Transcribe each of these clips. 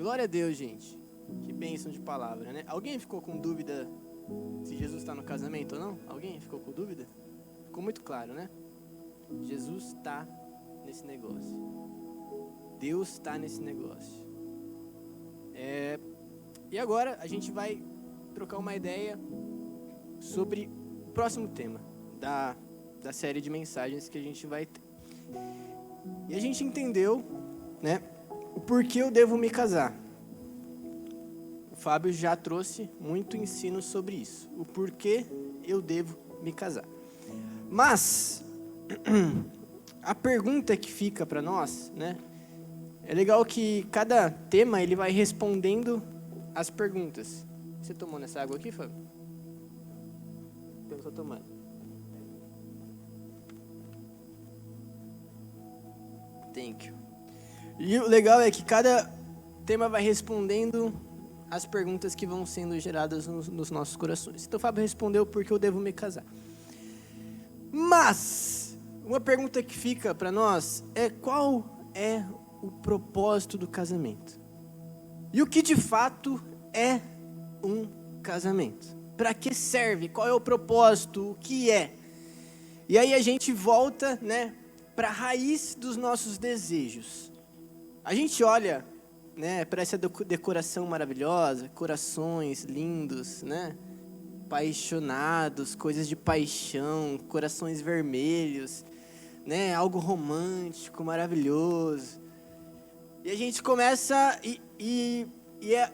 Glória a Deus, gente. Que bênção de palavra, né? Alguém ficou com dúvida se Jesus está no casamento ou não? Alguém ficou com dúvida? Ficou muito claro, né? Jesus está nesse negócio. Deus está nesse negócio. E agora a gente vai trocar uma ideia sobre o próximo tema da série de mensagens que a gente vai ter. E a gente entendeu, né, o porquê eu devo me casar. O Fábio já trouxe muito ensino sobre isso. O porquê eu devo me casar. Mas a pergunta que fica para nós, né? É legal que cada tema ele vai respondendo as perguntas. Você tomou nessa água aqui, Fábio? Eu estou tomando. Thank you. E o legal é que cada tema vai respondendo as perguntas que vão sendo geradas nos nossos corações. Então, o Fábio respondeu porque eu devo me casar. Mas, uma pergunta que fica para nós é qual é o propósito do casamento? E o que de fato é um casamento? Para que serve? Qual é o propósito? O que é? E aí a gente volta, né, para a raiz dos nossos desejos. A gente olha, né, para essa decoração maravilhosa, corações lindos, né, apaixonados, coisas de paixão, corações vermelhos, né, algo romântico, maravilhoso. E a gente começa, e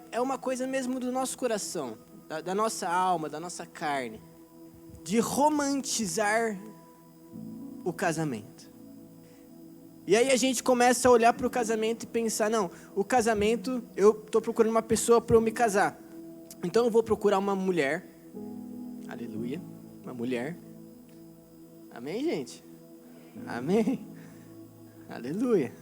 é uma coisa mesmo do nosso coração, da nossa alma, da nossa carne, de romantizar o casamento. E aí a gente começa a olhar para o casamento e pensar, não, o casamento, eu estou procurando uma pessoa para eu me casar. Então eu vou procurar uma mulher, aleluia, uma mulher. Amém, gente? Amém? Aleluia.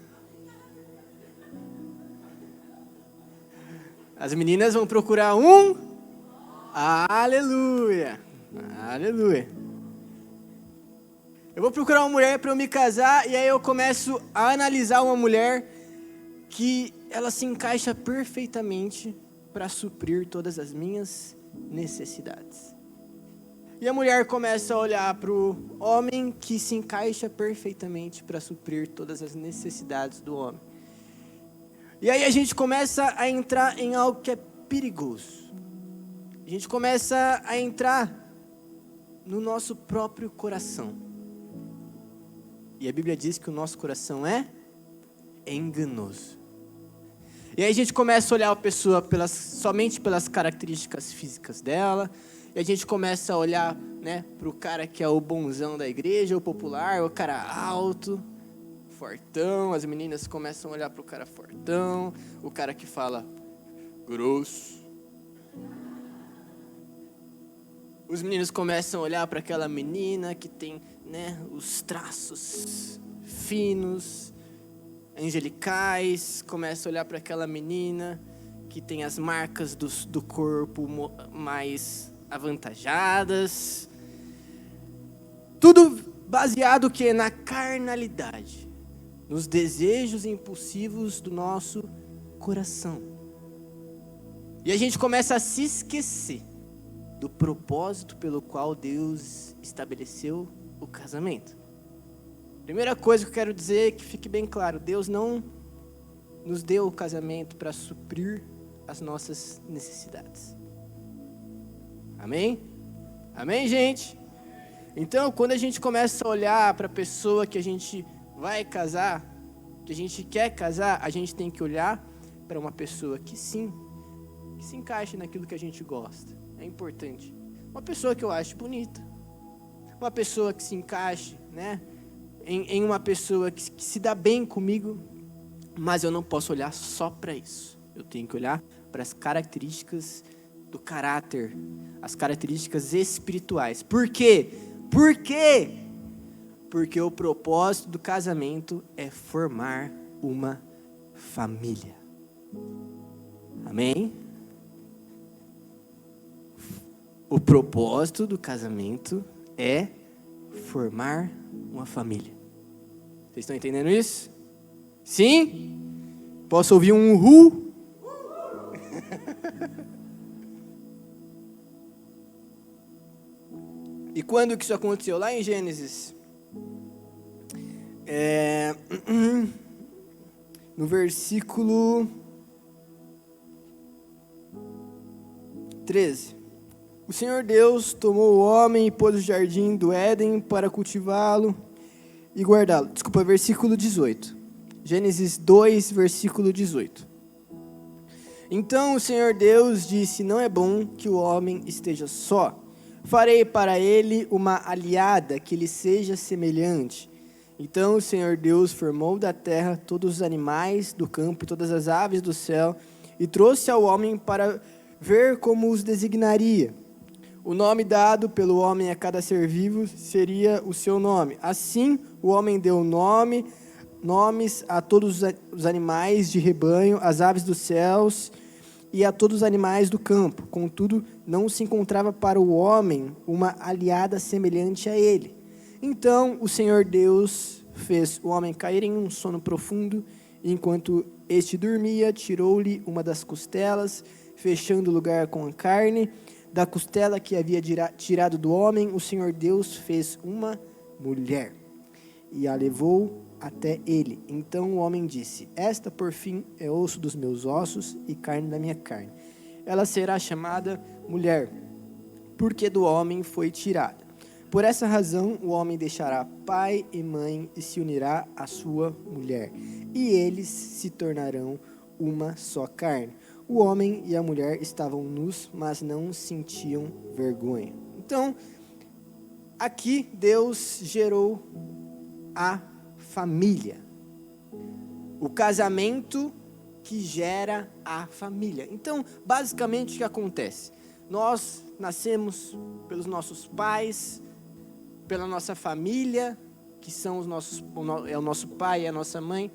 As meninas vão procurar um, aleluia, aleluia. Eu vou procurar uma mulher para eu me casar, e aí eu começo a analisar uma mulher que ela se encaixa perfeitamente para suprir todas as minhas necessidades. E a mulher começa a olhar para o homem que se encaixa perfeitamente para suprir todas as necessidades do homem. E aí a gente começa a entrar em algo que é perigoso. A gente começa a entrar no nosso próprio coração. E a Bíblia diz que o nosso coração é enganoso. E aí a gente começa a olhar a pessoa somente pelas características físicas dela. E a gente começa a olhar, né, para o cara que é o bonzão da igreja, o popular, o cara alto, fortão. As meninas começam a olhar para o cara fortão, o cara que fala grosso. Os meninos começam a olhar para aquela menina que tem, né, os traços finos, angelicais. Começam a olhar para aquela menina que tem as marcas do corpo mais avantajadas. Tudo baseado que na carnalidade, nos desejos impulsivos do nosso coração. E a gente começa a se esquecer do propósito pelo qual Deus estabeleceu o casamento. Primeira coisa que eu quero dizer, que fique bem claro, Deus não nos deu o casamento para suprir as nossas necessidades. Amém? Amém, gente? Então, quando a gente começa a olhar para a pessoa que a gente vai casar, que a gente quer casar, a gente tem que olhar para uma pessoa que sim, que se encaixe naquilo que a gente gosta. É importante. Uma pessoa que eu acho bonita. Uma pessoa que se encaixe, né, em uma pessoa que se dá bem comigo. Mas eu não posso olhar só para isso. Eu tenho que olhar para as características do caráter, as características espirituais. Por quê? Por quê? Porque o propósito do casamento é formar uma família. Amém? O propósito do casamento é formar uma família. Vocês estão entendendo isso? Sim? Posso ouvir um uhul? quando que isso aconteceu? Lá em Gênesis, no versículo 13. O Senhor Deus tomou o homem e pôs no jardim do Éden para cultivá-lo e guardá-lo. Desculpa, versículo 18. Gênesis 2, versículo 18. Então o Senhor Deus disse: não é bom que o homem esteja só. Farei para ele uma aliada que lhe seja semelhante. Então o Senhor Deus formou da terra todos os animais do campo e todas as aves do céu e trouxe ao homem para ver como os designaria. O nome dado pelo homem a cada ser vivo seria o seu nome. Assim, o homem deu nomes a todos os animais de rebanho, às aves dos céus e a todos os animais do campo. Contudo, não se encontrava para o homem uma aliada semelhante a ele. Então, o Senhor Deus fez o homem cair em um sono profundo, e enquanto este dormia, tirou-lhe uma das costelas, fechando o lugar com a carne. Da costela que havia tirado do homem, o Senhor Deus fez uma mulher e a levou até ele. Então o homem disse: esta, por fim, é osso dos meus ossos e carne da minha carne. Ela será chamada mulher, porque do homem foi tirada. Por essa razão, o homem deixará pai e mãe e se unirá à sua mulher, e eles se tornarão uma só carne. O homem e a mulher estavam nus, mas não sentiam vergonha. Então, aqui Deus gerou a família. O casamento que gera a família. Então, basicamente, o que acontece? Nós nascemos pelos nossos pais, pela nossa família, que são é o nosso pai e a nossa mãe.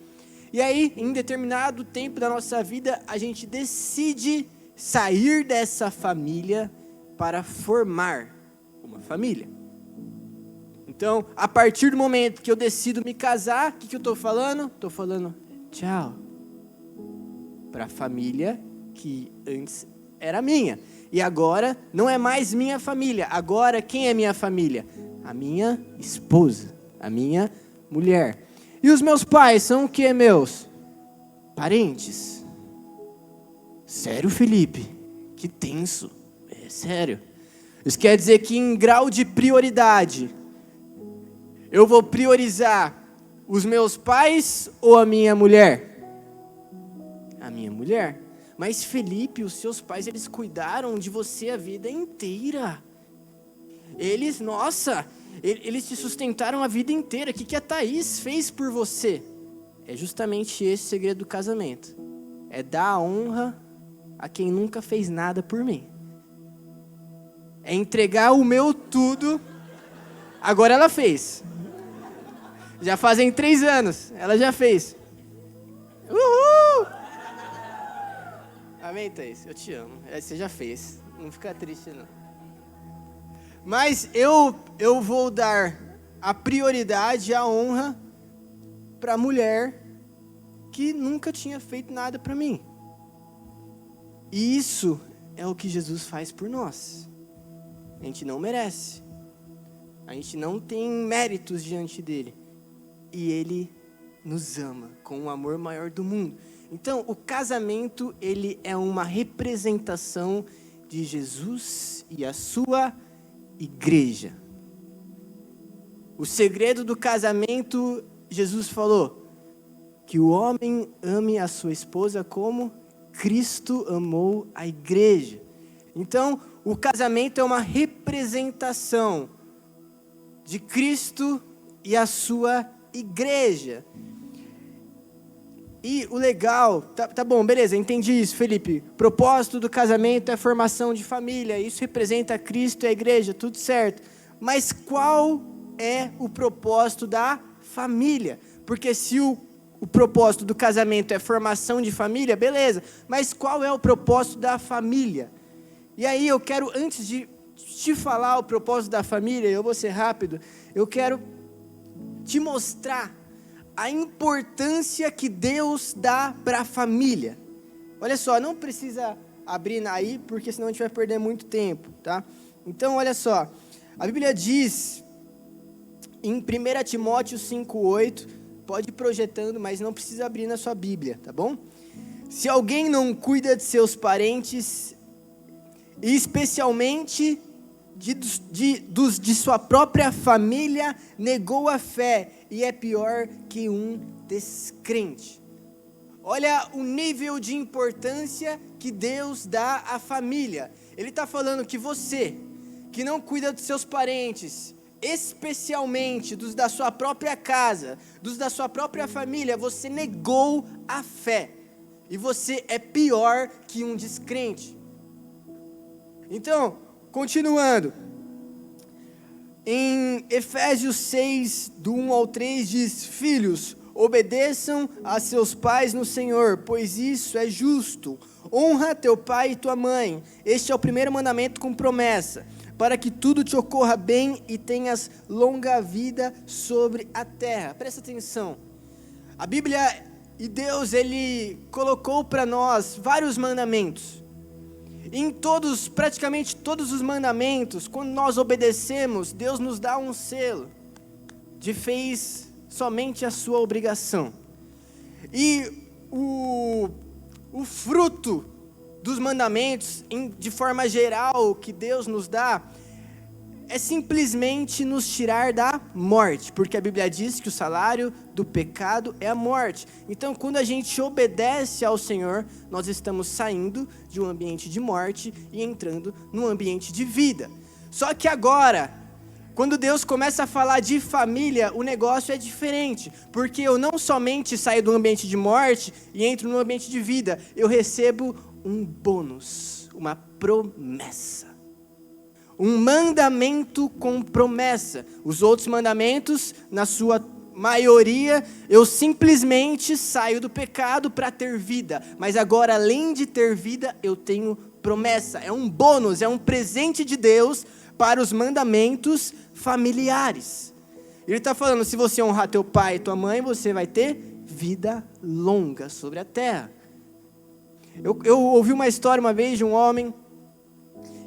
E aí, em determinado tempo da nossa vida, a gente decide sair dessa família para formar uma família. Então, a partir do momento que eu decido me casar, o que eu estou falando? Estou falando tchau para a família que antes era minha. E agora não é mais minha família. Agora quem é minha família? A minha esposa, a minha mulher. E os meus pais são o que, meus? Parentes. Sério, Felipe? Que tenso. É sério. Isso quer dizer que em grau de prioridade, eu vou priorizar os meus pais ou a minha mulher? A minha mulher. Mas Felipe, os seus pais, eles cuidaram de você a vida inteira. Eles te sustentaram a vida inteira. O que a Thaís fez por você? É justamente esse o segredo do casamento. É dar a honra a quem nunca fez nada por mim. É entregar o meu tudo. Agora ela fez. Já fazem 3 anos. Ela já fez. Uhul! Amém, Thaís? Eu te amo. Você já fez. Não fica triste, não. Mas eu vou dar a prioridade, a honra para a mulher que nunca tinha feito nada para mim. E isso é o que Jesus faz por nós. A gente não merece. A gente não tem méritos diante dele. E ele nos ama com o amor maior do mundo. Então, o casamento, ele é uma representação de Jesus e a sua igreja. O segredo do casamento, Jesus falou, que o homem ame a sua esposa como Cristo amou a igreja. Então, o casamento é uma representação de Cristo e a sua igreja. E o legal, tá bom, beleza, entendi isso, Felipe. O propósito do casamento é a formação de família, isso representa Cristo e a igreja, tudo certo. Mas qual é o propósito da família? Porque se o propósito do casamento é formação de família, beleza. Mas qual é o propósito da família? E aí eu quero, antes de te falar o propósito da família, eu vou ser rápido, eu quero te mostrar a importância que Deus dá para a família. Olha só, não precisa abrir aí, porque senão a gente vai perder muito tempo, tá? Então, olha só, A Bíblia diz, em 1 Timóteo 5,8, pode ir projetando, mas não precisa abrir na sua Bíblia, tá bom? Se alguém não cuida de seus parentes, e especialmente dos de sua própria família, negou a fé e é pior que um descrente. Olha o nível de importância que Deus dá à família. Ele está falando que você, que não cuida dos seus parentes, especialmente dos da sua própria casa, dos da sua própria família, você negou a fé. E você é pior que um descrente. Então, continuando. Em Efésios 6, do 1 ao 3, diz: Filhos, obedeçam a seus pais no Senhor, pois isso é justo. Honra teu pai e tua mãe. Este é o primeiro mandamento com promessa, para que tudo te ocorra bem e tenhas longa vida sobre a terra. Presta atenção. A Bíblia e Deus, Ele colocou para nós vários mandamentos. Em praticamente todos os mandamentos, quando nós obedecemos, Deus nos dá um selo de fez somente a sua obrigação. E o fruto dos mandamentos, de forma geral, que Deus nos dá, é simplesmente nos tirar da morte, porque a Bíblia diz que o salário do pecado é a morte. Então, quando a gente obedece ao Senhor, nós estamos saindo de um ambiente de morte e entrando num ambiente de vida. Só que agora, quando Deus começa a falar de família, o negócio é diferente, porque eu não somente saio do ambiente de morte e entro no ambiente de vida, eu recebo um bônus, uma promessa. Um mandamento com promessa. Os outros mandamentos, na sua maioria, eu simplesmente saio do pecado para ter vida. Mas agora, além de ter vida, eu tenho promessa. É um bônus, é um presente de Deus para os mandamentos familiares. Ele está falando, se você honrar teu pai e tua mãe, você vai ter vida longa sobre a terra. Eu ouvi uma história uma vez de um homem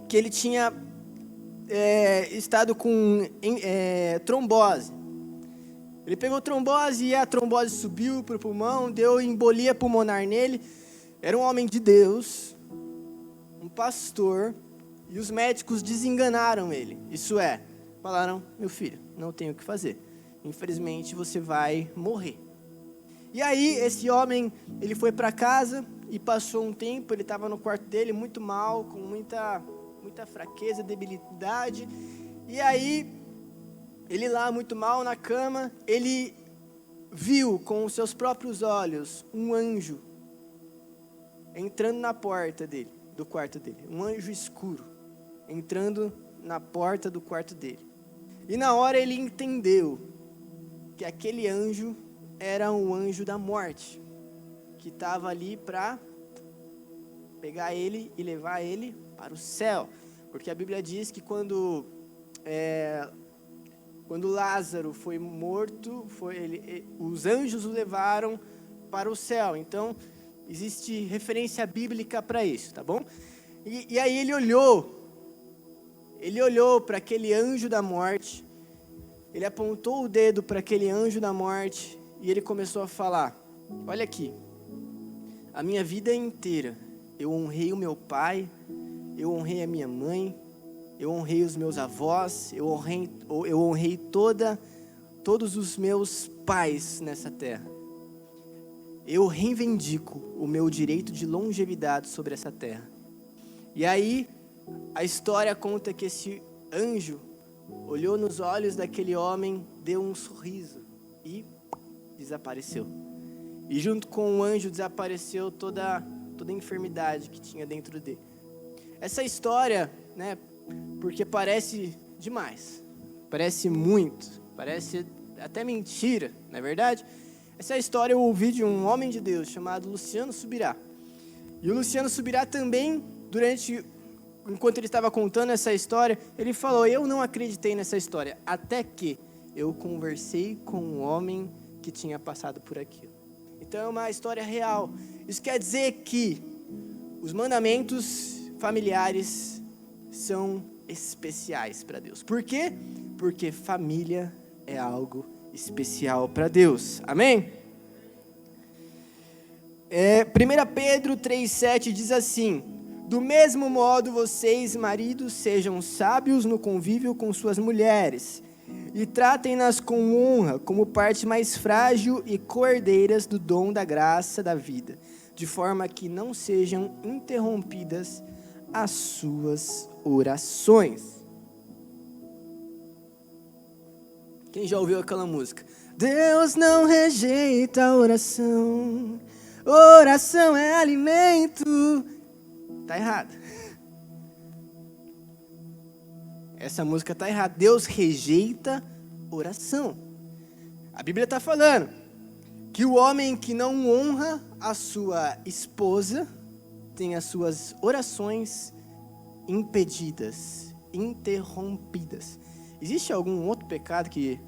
que ele tinha estado com trombose. Ele pegou trombose e a trombose subiu para o pulmão, deu embolia pulmonar nele. Era um homem de Deus, um pastor, e os médicos desenganaram ele. Isso é, falaram, meu filho, não tem o que fazer. Infelizmente você vai morrer. E aí esse homem, ele foi para casa e passou um tempo, ele estava no quarto dele muito mal, com muita fraqueza, debilidade. E aí, ele lá muito mal na cama, ele viu com os seus próprios olhos um anjo entrando na porta dele, do quarto dele. Um anjo escuro entrando na porta do quarto dele. E na hora ele entendeu que aquele anjo era um anjo da morte, que estava ali para pegar ele e levar ele para o céu. Porque a Bíblia diz que quando Lázaro foi morto, os anjos o levaram para o céu. Então, existe referência bíblica para isso, tá bom? E aí ele olhou para aquele anjo da morte, ele apontou o dedo para aquele anjo da morte e ele começou a falar, olha aqui, a minha vida inteira eu honrei o meu pai, eu honrei a minha mãe, eu honrei os meus avós, eu honrei todos os meus pais nessa terra. Eu reivindico o meu direito de longevidade sobre essa terra. E aí, a história conta que esse anjo olhou nos olhos daquele homem, deu um sorriso e desapareceu. E junto com o anjo desapareceu toda a enfermidade que tinha dentro dele. Essa história, né, porque parece demais, parece muito, parece até mentira, não é verdade? Essa história eu ouvi de um homem de Deus chamado Luciano Subirá. E o Luciano Subirá também, enquanto ele estava contando essa história, ele falou, eu não acreditei nessa história, até que eu conversei com um homem que tinha passado por aquilo. Então é uma história real. Isso quer dizer que os mandamentos familiares são especiais para Deus. Por quê? Porque família é algo especial para Deus. Amém? 1 Pedro 3,7 diz assim: do mesmo modo vocês, maridos, sejam sábios no convívio com suas mulheres, e tratem-nas com honra, como parte mais frágil e cordeiras do dom da graça da vida, de forma que não sejam interrompidas as suas orações. Quem já ouviu aquela música? Deus não rejeita a oração, oração é alimento. Tá errado. Essa música tá errada. Deus rejeita oração. A Bíblia está falando que o homem que não honra a sua esposa tem as suas orações impedidas, interrompidas. Existe algum outro pecado que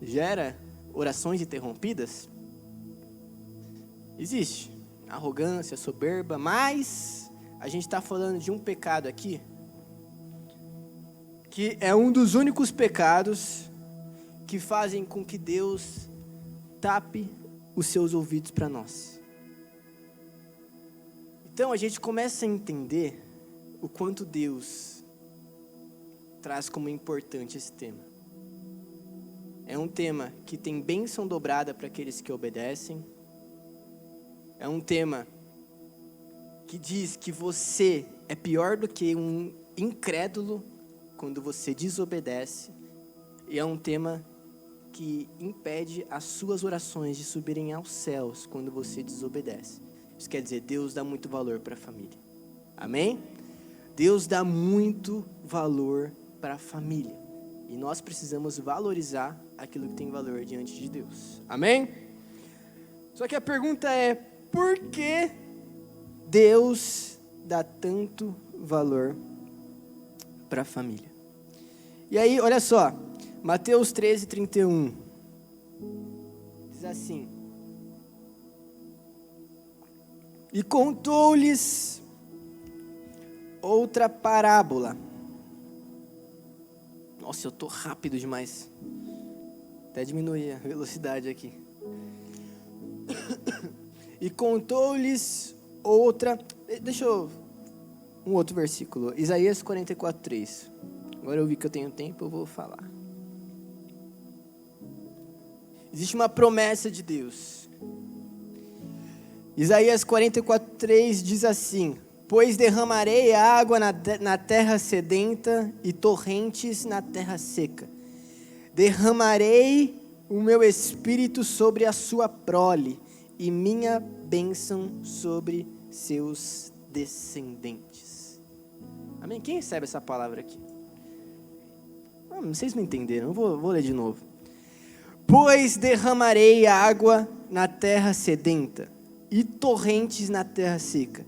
gera orações interrompidas? Existe. Arrogância, soberba, mas a gente está falando de um pecado aqui, que é um dos únicos pecados que fazem com que Deus tape os seus ouvidos para nós. Então a gente começa a entender o quanto Deus traz como importante esse tema. É um tema que tem bênção dobrada para aqueles que obedecem. É um tema que diz que você é pior do que um incrédulo quando você desobedece. E é um tema que impede as suas orações de subirem aos céus quando você desobedece. Isso quer dizer, Deus dá muito valor para a família. Amém? Deus dá muito valor para a família. E nós precisamos valorizar aquilo que tem valor diante de Deus. Amém? Só que a pergunta é: por que Deus dá tanto valor para a família? E aí, olha só, Mateus 13:31 diz assim: e contou-lhes outra parábola. Nossa, eu tô rápido demais. Até diminuir a velocidade aqui. E contou-lhes outra... um outro versículo. Isaías 44:3. Agora eu vi que eu tenho tempo, eu vou falar. Existe uma promessa de Deus. Isaías 44:3 diz assim: pois derramarei água na terra sedenta e torrentes na terra seca. Derramarei o meu espírito sobre a sua prole e minha bênção sobre seus descendentes. Amém? Quem recebe essa palavra aqui? Vocês não entenderam, eu vou ler de novo. Pois derramarei água na terra sedenta e torrentes na terra seca.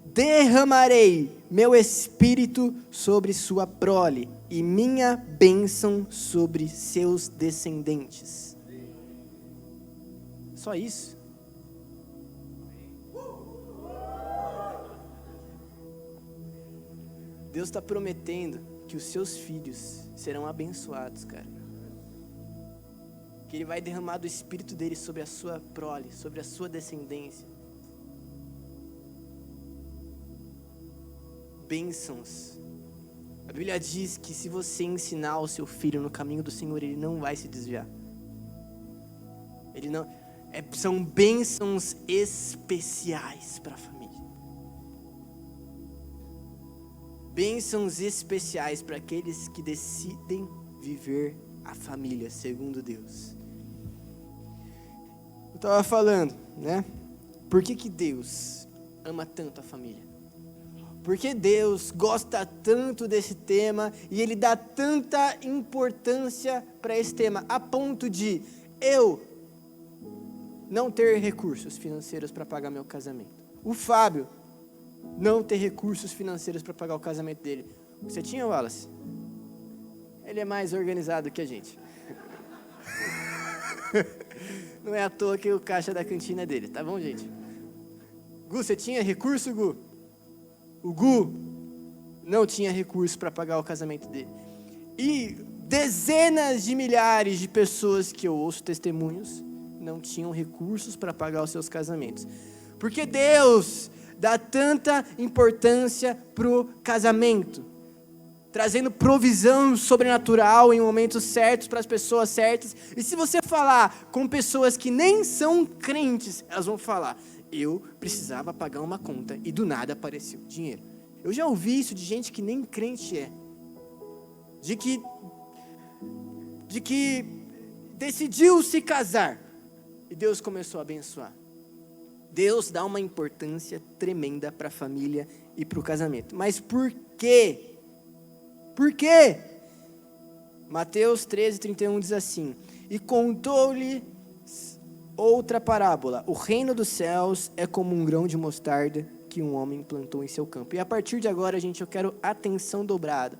Derramarei meu espírito sobre sua prole e minha bênção sobre seus descendentes. Só isso? Deus está prometendo que os seus filhos serão abençoados, cara. Que Ele vai derramar do Espírito dele sobre a sua prole, sobre a sua descendência. Bênçãos. A Bíblia diz que se você ensinar o seu filho no caminho do Senhor, ele não vai se desviar. São bênçãos especiais para a família. Bênçãos especiais para aqueles que decidem viver a família segundo Deus. Eu estava falando, né? Por que Deus ama tanto a família? Por que Deus gosta tanto desse tema e Ele dá tanta importância para esse tema, a ponto de eu não ter recursos financeiros para pagar meu casamento? O Fábio não ter recursos financeiros para pagar o casamento dele. Você tinha, Wallace? Ele é mais organizado que a gente. Não é à toa que o caixa da cantina é dele, tá bom, gente? Gu, você tinha recurso, Gu? O Gu não tinha recurso para pagar o casamento dele. E dezenas de milhares de pessoas que eu ouço testemunhos não tinham recursos para pagar os seus casamentos. Porque Deus dá tanta importância para o casamento, trazendo provisão sobrenatural em momentos certos para as pessoas certas. E se você falar com pessoas que nem são crentes, elas vão falar: eu precisava pagar uma conta e do nada apareceu dinheiro. Eu já ouvi isso de gente que nem crente é, de que decidiu se casar e Deus começou a abençoar. Deus dá uma importância tremenda para a família e para o casamento. Mas por quê? Por quê? Mateus 13:31 diz assim: e contou-lhe outra parábola: o reino dos céus é como um grão de mostarda que um homem plantou em seu campo. E a partir de agora, gente, eu quero atenção dobrada,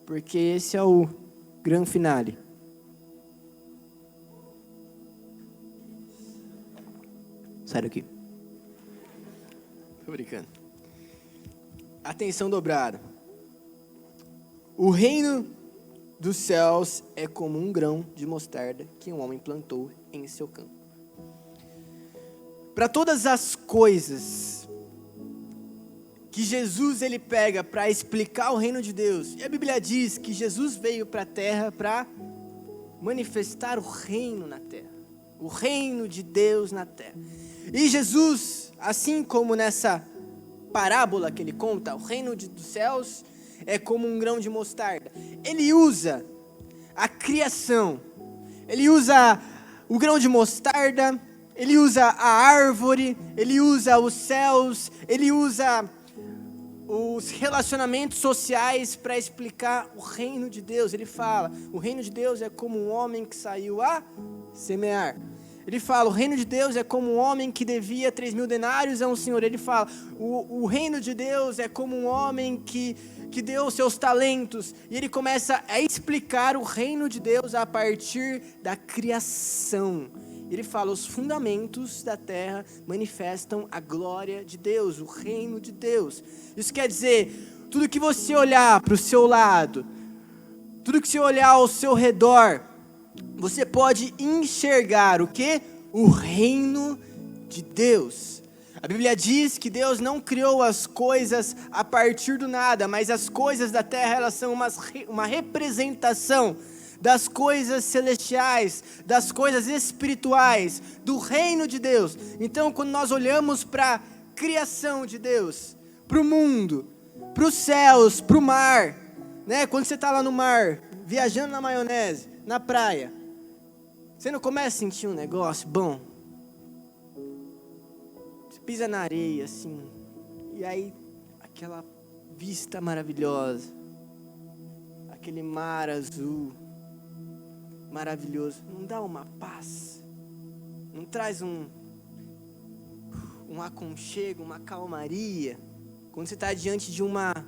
porque esse é o grande finale. Sai daqui. Tô brincando. Atenção dobrada. O reino dos céus é como um grão de mostarda que um homem plantou em seu campo. Para todas as coisas que Jesus ele pega para explicar o reino de Deus, e a Bíblia diz que Jesus veio para a terra para manifestar o reino na terra, o reino de Deus na terra. E Jesus, assim como nessa parábola que ele conta, o reino dos céus é como um grão de mostarda. Ele usa a criação, ele usa o grão de mostarda, ele usa a árvore, ele usa os céus, ele usa os relacionamentos sociais para explicar o reino de Deus. Ele fala: o reino de Deus é como um homem que saiu a semear. Ele fala: o reino de Deus é como um homem que devia 3.000 denários a um senhor. Ele fala: o reino de Deus é como um homem que deu seus talentos. E ele começa a explicar o reino de Deus a partir da criação. Ele fala: os fundamentos da terra manifestam a glória de Deus, o reino de Deus. Isso quer dizer, tudo que você olhar para o seu lado, tudo que você olhar ao seu redor, você pode enxergar o quê? O reino de Deus. A Bíblia diz que Deus não criou as coisas a partir do nada, mas as coisas da terra, elas são uma representação das coisas celestiais, das coisas espirituais, do reino de Deus. Então, quando nós olhamos para a criação de Deus, para o mundo, para os céus, para o mar, né? Quando você está lá no mar, viajando na maionese, na praia, você não começa a sentir um negócio bom? Você pisa na areia assim, e aí aquela vista maravilhosa, aquele mar azul maravilhoso, não dá uma paz? Não traz um aconchego, uma calmaria? Quando você está diante de você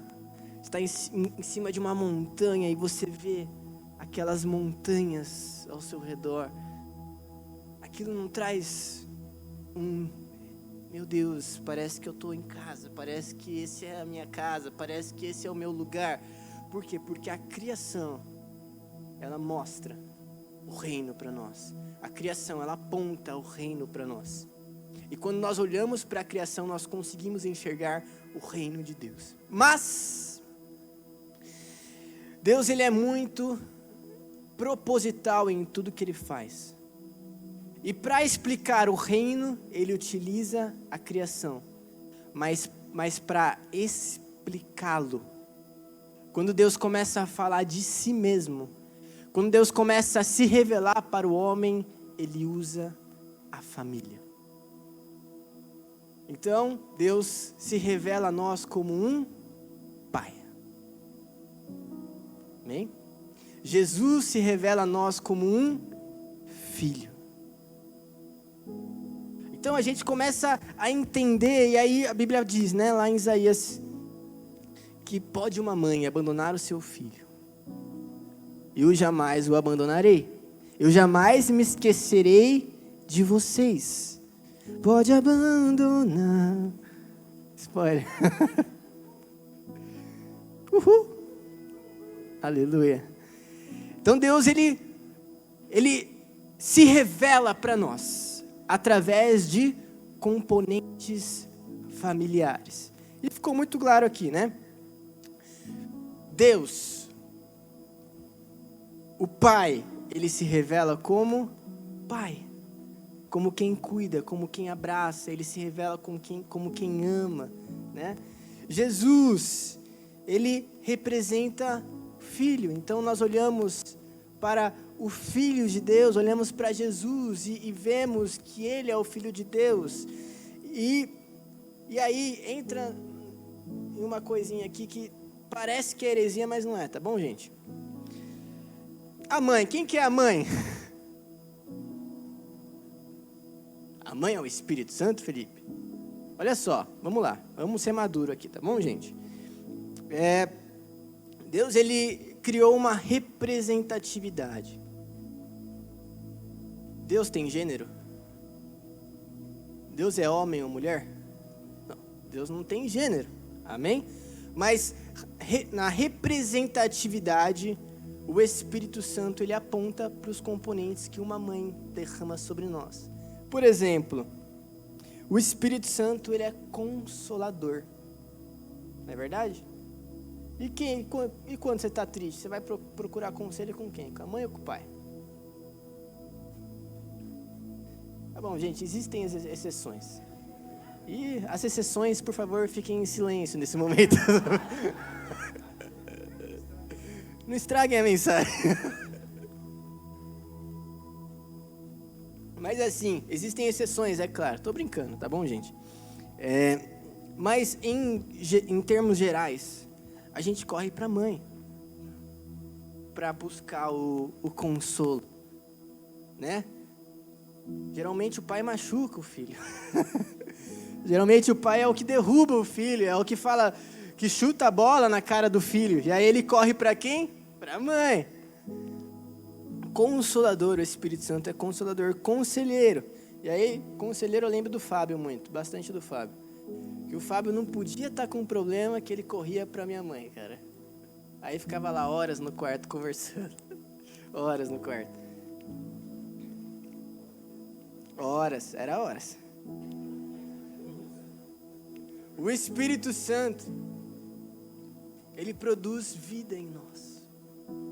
está em cima de uma montanha e você vê aquelas montanhas ao seu redor, aquilo não traz meu Deus, parece que eu estou em casa, parece que esse é a minha casa, parece que esse é o meu lugar. Por quê? Porque a criação, ela mostra o reino para nós. A criação, ela aponta o reino para nós. E quando nós olhamos para a criação, nós conseguimos enxergar o reino de Deus. Mas Deus, ele é muito proposital em tudo que ele faz. E para explicar o reino, ele utiliza a criação. Mas para explicá-lo, quando Deus começa a falar de si mesmo, quando Deus começa a se revelar para o homem, ele usa a família. Então, Deus se revela a nós como um pai. Amém? Jesus se revela a nós como um filho. Então a gente começa a entender, e aí a Bíblia diz, né, lá em Isaías, que pode uma mãe abandonar o seu filho. Eu jamais o abandonarei. Eu jamais me esquecerei de vocês. Pode abandonar. Spoiler. Uhul! Aleluia. Então Deus, ele se revela para nós através de componentes familiares. E ficou muito claro aqui, né? Deus, o Pai, ele se revela como Pai, como quem cuida, como quem abraça, ele se revela como quem ama, né? Jesus, ele representa Filho, então nós olhamos para o Filho de Deus, olhamos para Jesus e vemos que Ele é o Filho de Deus, e aí entra em uma coisinha aqui que parece que é heresia, mas não é, tá bom, gente? A mãe, quem que é a mãe? A mãe é o Espírito Santo, Felipe? Olha só, vamos lá, vamos ser maduro aqui, tá bom, gente? Deus, ele criou uma representatividade. Deus tem gênero? Deus é homem ou mulher? Não, Deus não tem gênero, amém? Mas na representatividade, o Espírito Santo, ele aponta para os componentes que uma mãe derrama sobre nós. Por exemplo, o Espírito Santo, ele é consolador. Não é verdade? E quando você está triste, você vai procurar conselho com quem? Com a mãe ou com o pai? Tá bom, gente, existem as exceções. E as exceções, por favor, fiquem em silêncio nesse momento. Não estraguem a mensagem. Mas assim, existem exceções, é claro. Tô brincando, tá bom, gente? Mas em termos gerais, a gente corre para a mãe, para buscar o consolo, né? Geralmente o pai machuca o filho. Geralmente o pai é o que derruba o filho, é o que fala, que chuta a bola na cara do filho. E aí ele corre para quem? Para a mãe. Consolador, o Espírito Santo é consolador, conselheiro. E aí, conselheiro eu lembro do Fábio muito, bastante do Fábio. Que o Fábio não podia estar com um problema que ele corria para minha mãe, cara. Aí ficava lá horas no quarto conversando. Horas no quarto. Horas, era horas. O Espírito Santo, ele produz vida em nós.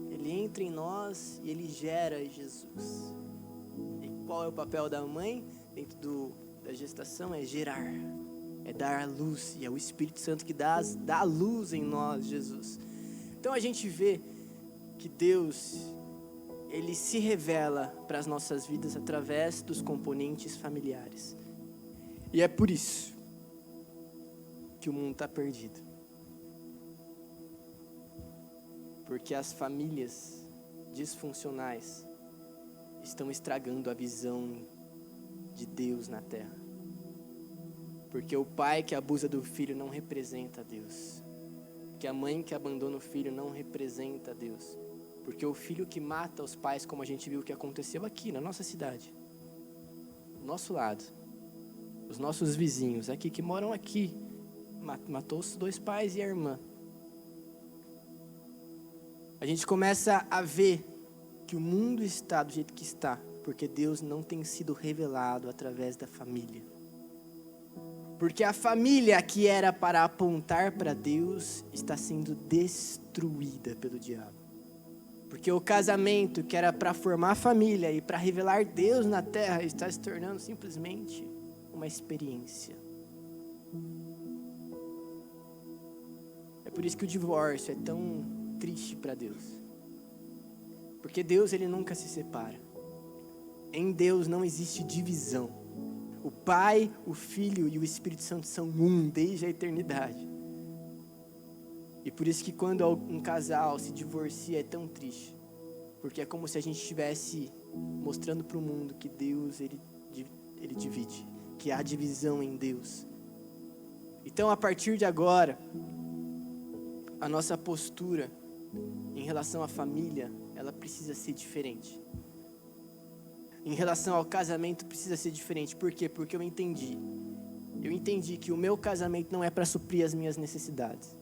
Ele entra em nós e ele gera Jesus. E qual é o papel da mãe dentro da gestação? É gerar. É dar a luz, e é o Espírito Santo que dá a luz em nós, Jesus. Então a gente vê que Deus, ele se revela para as nossas vidas através dos componentes familiares. E é por isso que o mundo está perdido. Porque as famílias disfuncionais estão estragando a visão de Deus na terra. Porque o pai que abusa do filho não representa Deus. Porque a mãe que abandona o filho não representa Deus. Porque o filho que mata os pais, como a gente viu que aconteceu aqui na nossa cidade, do nosso lado, os nossos vizinhos aqui que moram aqui, matou os 2 pais e a irmã. A gente começa a ver que o mundo está do jeito que está, porque Deus não tem sido revelado através da família. Porque a família que era para apontar para Deus está sendo destruída pelo diabo. Porque o casamento que era para formar a família e para revelar Deus na terra está se tornando simplesmente uma experiência. É por isso que o divórcio é tão triste para Deus. Porque Deus, ele nunca se separa. Em Deus não existe divisão. O Pai, o Filho e o Espírito Santo são um desde a eternidade. E por isso que quando um casal se divorcia é tão triste. Porque é como se a gente estivesse mostrando para o mundo que Deus, ele divide. Que há divisão em Deus. Então, a partir de agora, a nossa postura em relação à família, ela precisa ser diferente. Em relação ao casamento precisa ser diferente. Por quê? Porque eu entendi que o meu casamento não é para suprir as minhas necessidades.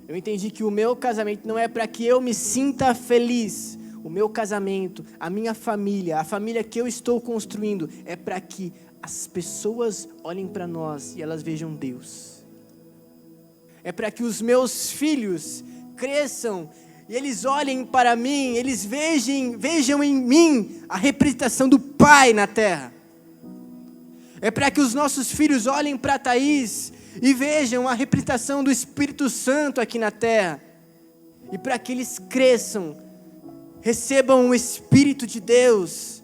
Eu entendi que o meu casamento não é para que eu me sinta feliz. O meu casamento, a minha família, a família que eu estou construindo, é para que as pessoas olhem para nós e elas vejam Deus. É para que os meus filhos cresçam e eles olhem para mim, eles vejam em mim a representação do Pai na terra. É para que os nossos filhos olhem para Thaís e vejam a representação do Espírito Santo aqui na terra. E para que eles cresçam, recebam o Espírito de Deus,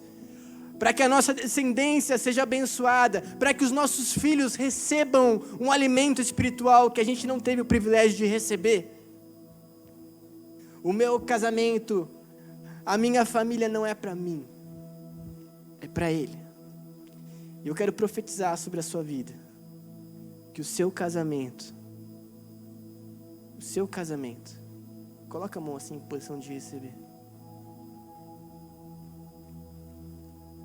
para que a nossa descendência seja abençoada, para que os nossos filhos recebam um alimento espiritual que a gente não teve o privilégio de receber. O meu casamento, a minha família não é para mim, é para Ele. E eu quero profetizar sobre a sua vida, que o seu casamento, coloca a mão assim em posição de receber.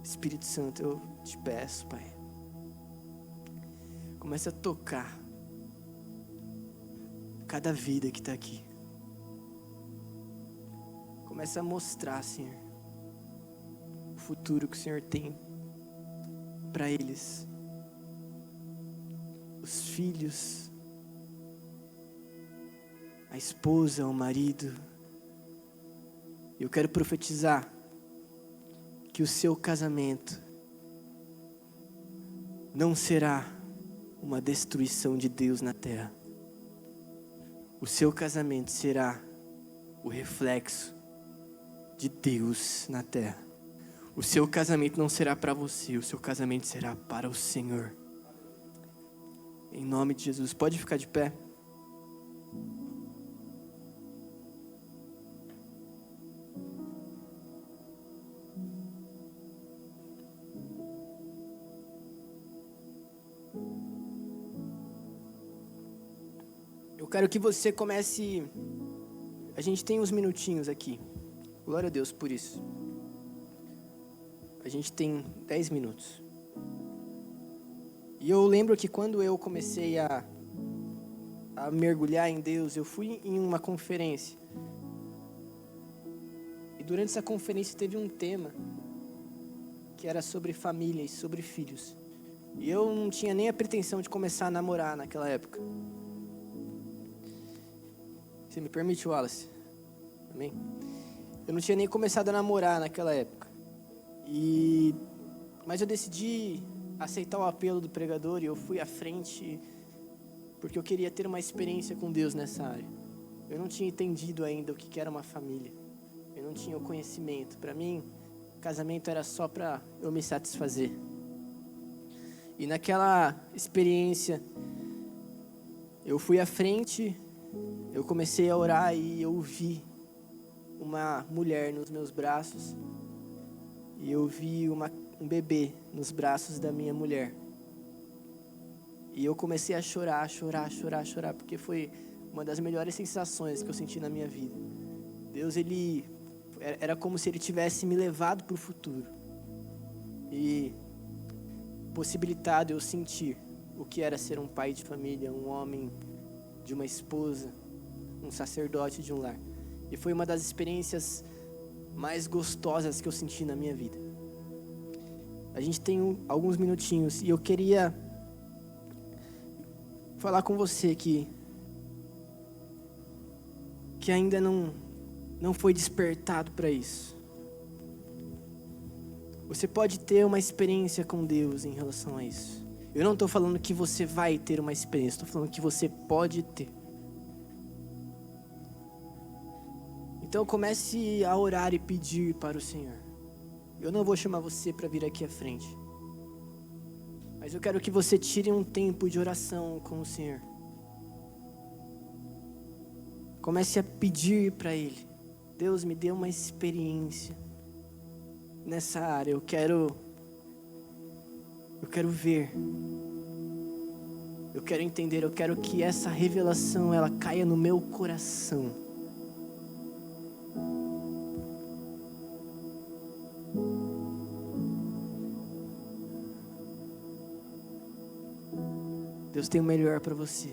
Espírito Santo, eu te peço, Pai, comece a tocar cada vida que está aqui. Comece a mostrar, Senhor, o futuro que o Senhor tem para eles, os filhos, a esposa, o marido. Eu quero profetizar que o seu casamento não será uma destruição de Deus na terra. O seu casamento será o reflexo de Deus na terra. O seu casamento não será para você, o seu casamento será para o Senhor. Em nome de Jesus, pode ficar de pé. Eu quero que você comece. A gente tem uns minutinhos aqui. Glória a Deus por isso. A gente tem 10 minutos. E eu lembro que quando eu comecei a mergulhar em Deus, eu fui em uma conferência. E durante essa conferência teve um tema que era sobre família e sobre filhos. E eu não tinha nem a pretensão de começar a namorar naquela época. Você me permite, Wallace? Amém? Eu não tinha nem começado a namorar naquela época. Mas eu decidi aceitar o apelo do pregador e eu fui à frente porque eu queria ter uma experiência com Deus nessa área. Eu não tinha entendido ainda o que era uma família. Eu não tinha o conhecimento. Para mim, casamento era só para eu me satisfazer. E naquela experiência, eu fui à frente, eu comecei a orar e eu vi uma mulher nos meus braços e eu vi um bebê nos braços da minha mulher. E eu comecei a chorar, porque foi uma das melhores sensações que eu senti na minha vida. Deus, era como se Ele tivesse me levado para o futuro e possibilitado eu sentir o que era ser um pai de família, um homem de uma esposa, um sacerdote de um lar. E foi uma das experiências mais gostosas que eu senti na minha vida. A gente tem alguns minutinhos e eu queria falar com você que ainda não foi despertado para isso. Você pode ter uma experiência com Deus em relação a isso. Eu não estou falando que você vai ter uma experiência, estou falando que você pode ter. Então comece a orar e pedir para o Senhor. Eu não vou chamar você para vir aqui à frente, mas eu quero que você tire um tempo de oração com o Senhor. Comece a pedir para Ele. Deus, me dê uma experiência nessa área. Eu quero ver. Eu quero entender. Eu quero que essa revelação ela caia no meu coração. Deus tem o melhor para você.